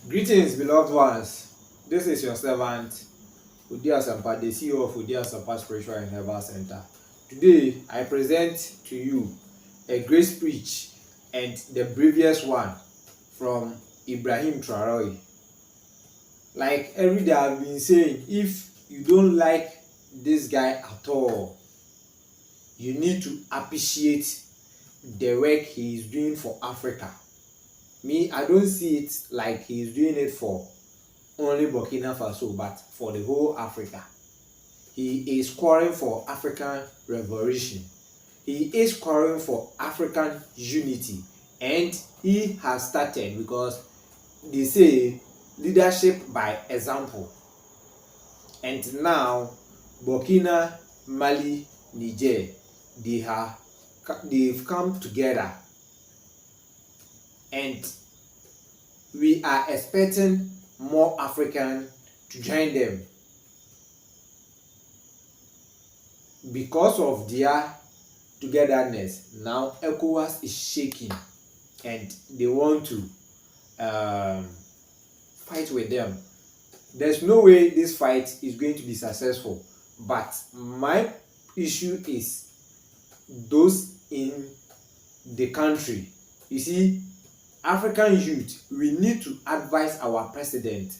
Greetings, beloved ones. This is your servant, Udia Sampa, the CEO of Udia Sampa Spiritual and Herbal Center. Today, I present to you a great speech and the previous one from Ibrahim TAROE. Like every day I've been saying, if you don't like this guy at all, you need to appreciate the work he is doing for Africa. Me, I don't see it like he is doing it for only Bokinafaso, but for the whole Africa. He is calling for African revolution. He is calling for African unity, and he has started because they say leadership by example. And now Burkina, Mali, Niger, they've come together, and we are expecting more African to join them because of their togetherness. Now ECOWAS is shaking and they want to fight with them. There's no way this fight is going to be successful, but my issue is those in the country. You see, African youth, we need to advise our president,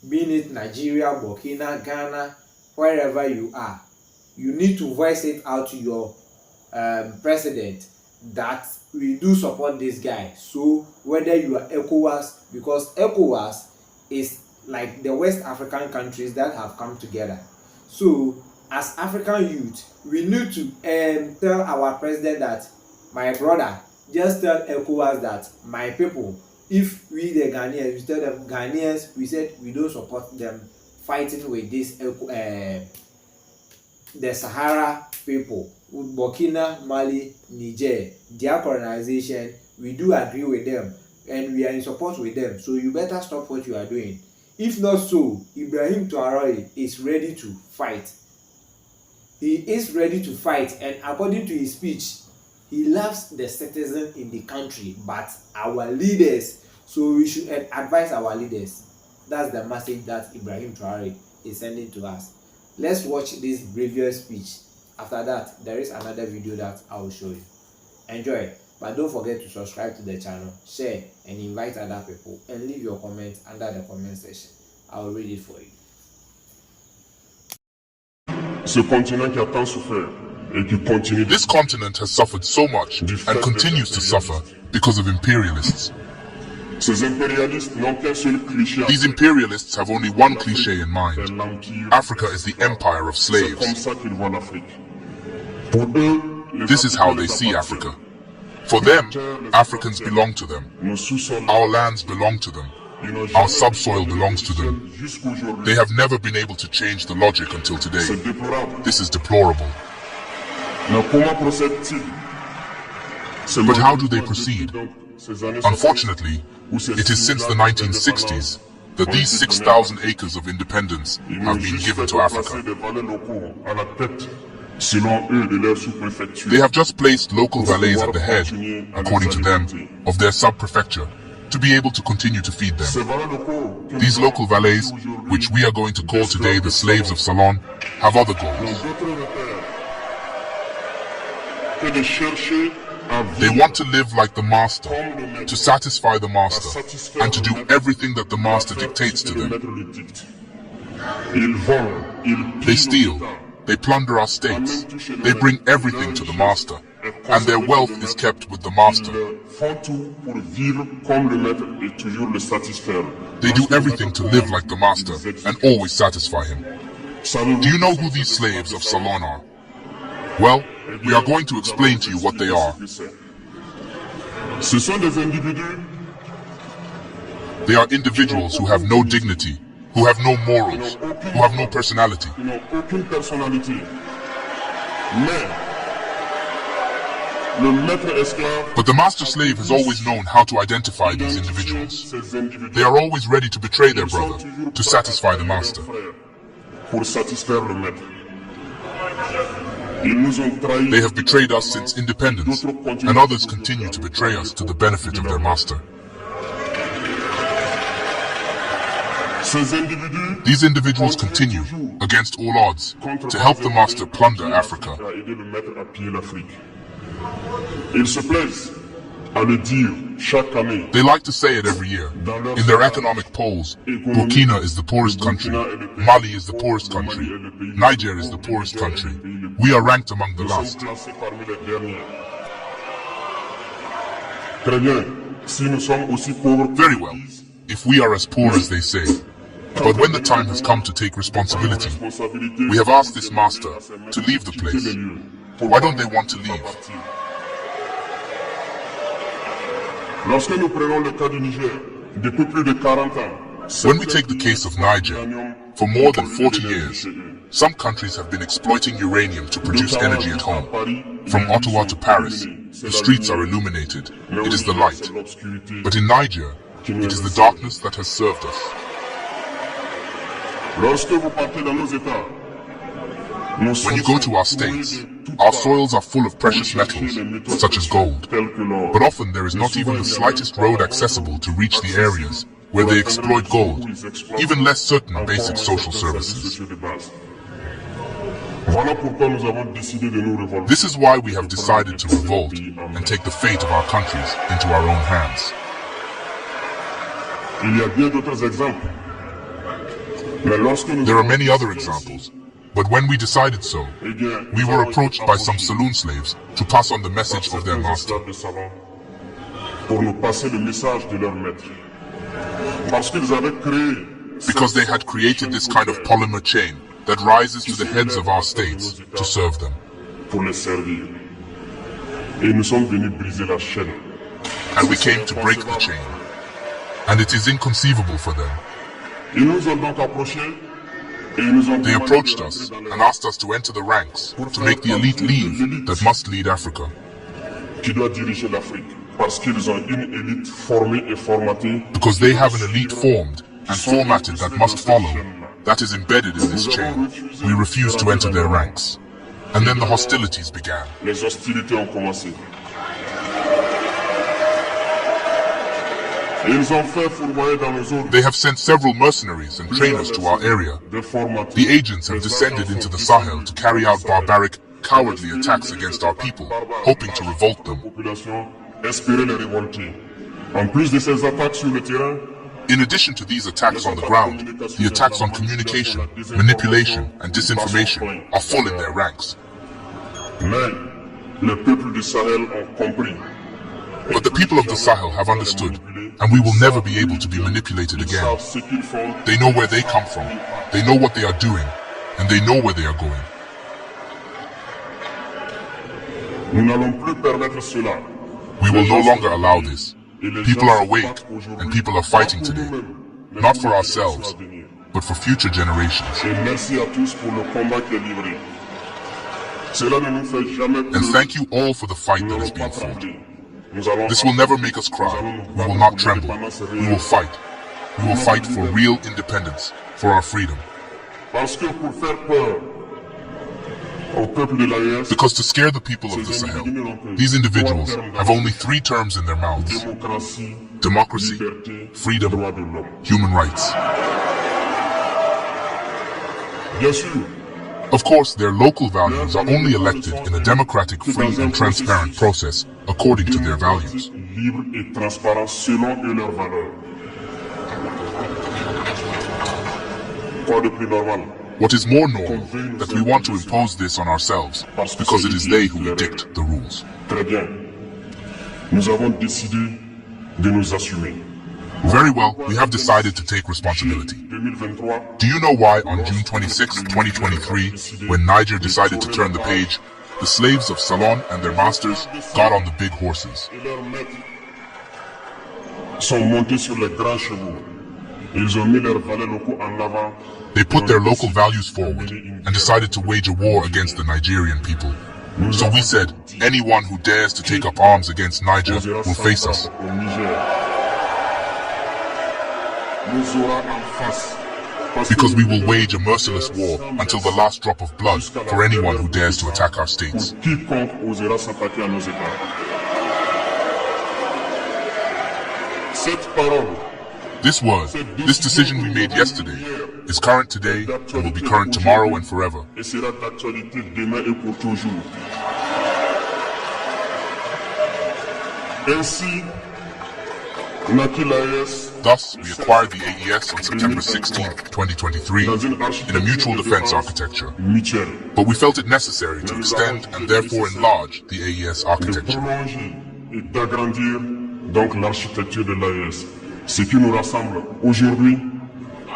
being it Nigeria, Burkina, Ghana, wherever you are. You need to voice it out to your president that we do support this guy. So whether you are ECOWAS, because ECOWAS is like the West African countries that have come together. So as African youth, we need to tell our president that, my brother, just tell ECOWAS that, my people, if we the Ghanaians, we tell them, Ghanaians, we said we don't support them fighting with this the Sahara people, with Burkina, Mali, Niger, their colonization. We do agree with them and we are in support with them. So you better stop what you are doing. If not so, Ibrahim TAROE is ready to fight. He is ready to fight, and according to his speech, he loves the citizens in the country, but our leaders. So we should advise our leaders. That's the message that Ibrahim TAROE is sending to us. Let's watch this previous speech. After that, there is another video that I will show you. Enjoy, but don't forget to subscribe to the channel, share, and invite other people, and leave your comments under the comment section. I will read it for you. Ce continent qui a tant souffert et qui continue. This continent has suffered so much and continues to suffer because of imperialists. Ces impérialistes n'ont qu'un seul cliché. These imperialists have only one cliché in mind. Africa is the empire of C'est comme slaves. ça qu'ils voient l'Afrique. Pour eux, This is how they see Africa. For them, Africans belong to them. Nos sous-sols, Our lands belong to them. Our subsoil belongs to them. jusqu'aujourd'hui. They have never been able to change the logic until today. C'est déplorable. This is deplorable. Mais comment procèdent-ils? C'est But loin how de do they nous proceed? donc ces années Unfortunately, où ces it is since the 1960s that these 6,000 acres of independence Ils have n'ont been juste given fait to que Africa. placer des valets locaux à la tête, selon eux, de leur sous-préfecture. They have just placed local valets at the head, according to them, of their sub-prefecture to be able to continue to feed them. Ces valets locaux, que These nous local valets, aujourd'hui, which we are going to call today the slaves of Salon, have other n'ont goals. d'autre repère que de chercher à They vivre want to live like the master, comme le maître, to satisfy the à master, satisfaire and to le do maître, everything that the master à faire dictates ce to que le them. maître lui dicte. Ils volent, ils They pillent steal, nos États, they plunder our states, they bring everything to the master, and their wealth is kept with the master. Ils font tout pour vivre comme le maître et toujours le satisfaire. They do everything to live like the master and always satisfy him. Do you know who these slaves of Salon are? Well, we are going to explain to you what they are. Ce sont des individus They are individuals who have no dignity, who have no morals, who have no personality. qui n'ont aucune personnalité. Mais le maître esclave, But the master slave has always known how to identify these individuals. ces individus They are always ready to betray their ils sont brother toujours to prêts satisfy à the master. leurs frères pour satisfaire le maître. Ils nous ont trahis. They have betrayed us since independence, and others continue to betray us to the benefit of their master. These individuals continue, against all odds, to help the master plunder Africa. They like to say it every year. In their economic polls, Burkina is the poorest country, Mali is the poorest country, Niger is the poorest country. We are ranked among the last. Very well, if we are as poor as they say. But when the time has come to take responsibility, we have asked this master to leave the place. Why don't they want to leave? When we take the case of Niger, for more than 40 years, some countries have been exploiting uranium to produce energy at home. From Ottawa to Paris, the streets are illuminated. It is the light. But in Niger, it is the darkness that has served us. When you go to our states, our soils are full of precious metals, such as gold. But often there is not even the slightest road accessible to reach the areas where they exploit gold, even less certain basic social services. This is why we have decided to revolt and take the fate of our countries into our own hands. There are many other examples, but when we decided so, we were approached by some saloon slaves to pass on the message of their master. Because they had created this kind of polymer chain that rises to the heads of our states to serve them. And we came to break the chain. And it is inconceivable for them. They approached us and asked us to enter the ranks to make the elite leave that must lead Africa. Because they have an elite formed and formatted that must follow, that is embedded in this chain. We refused to enter their ranks. And then the hostilities began. They have sent several mercenaries and trainers to our area. The agents have descended into the Sahel to carry out barbaric, cowardly attacks against our people, hoping to revolt them. In addition to these attacks on the ground, the attacks on communication, manipulation, and disinformation are full in their ranks. But the people of the Sahel have understood, and we will never be able to be manipulated again. They know where they come from, they know what they are doing, and they know where they are going. We will no longer allow this. People are awake, and people are fighting today, not for ourselves, but for future generations. And thank you all for the fight that is being fought. This will never make us cry. We will not tremble. We will fight. We will fight for real independence, for our freedom. Because to scare the people of the Sahel, these individuals have only 3 terms in their mouths: democracy, freedom, human rights. Of course, their local values are only elected in a democratic, free and transparent process according to their values. What is more normal, that we want to impose this on ourselves, because it is they who dictate the rules. Very well, we have decided to take responsibility. Do you know why on June 26, 2023, when Niger decided to turn the page, the slaves of Salon and their masters got on the big horses? They put their local values forward and decided to wage a war against the Nigerian people. So we said, anyone who dares to take up arms against Niger will face us. Because we will wage a merciless war until the last drop of blood for anyone who dares to attack our states. This decision we made yesterday is current today and will be current tomorrow and forever. Et sera d'actualité demain et pour toujours. Ainsi, naquit l'AES Thus, we acquired the AES on September 16, 2023, in a mutual defense architecture. mutuelle. But we felt it necessary to extend and therefore enlarge the AES De architecture. prolonger et d'agrandir donc l'architecture de l'AES. Ce qui nous rassemble aujourd'hui,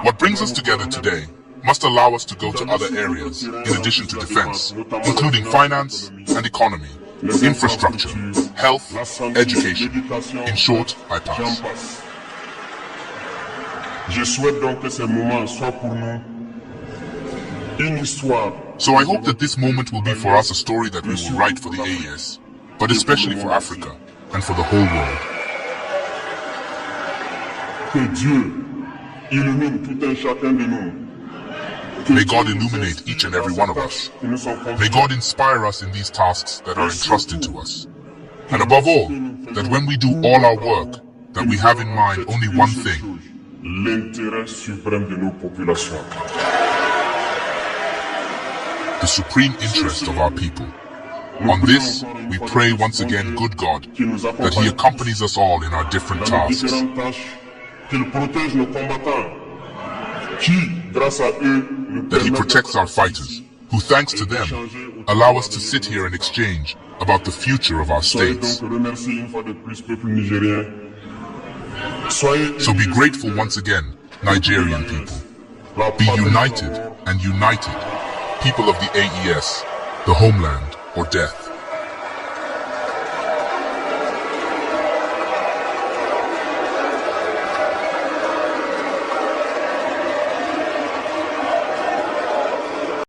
What brings us together today must allow us to go to other areas in addition to defense, including finance and economy, infrastructure, health, education. In short, I j'en pass. passe. Je souhaite donc que ces moments soient pour nous une histoire. So I hope that this moment will be for us a story that we will write for the AES, but especially for Africa and for the whole world. Que Dieu illumine tout un chacun de nous. May God illuminate each and every one of us. Qui nous sont May confiés. God inspire us in these tasks that are entrusted to us. And above all, that when we do all our work, that we have in mind only one thing, l'intérêt suprême de nos populations. the supreme interest of our people. On this, we pray once again, good God, that He accompanies us all in our different Dans nos tasks, différentes tâches, qu'il protège nos combattants, qui, grâce à eux, nous that He permettent protects our fighters, who thanks to them, allow us to sit here and exchange about the future of our Soyez states. donc remerciés une fois de plus, peuple nigérien. Soyez So be grateful once again, Nigerian people. Be united and united, people of the AES, the homeland or death.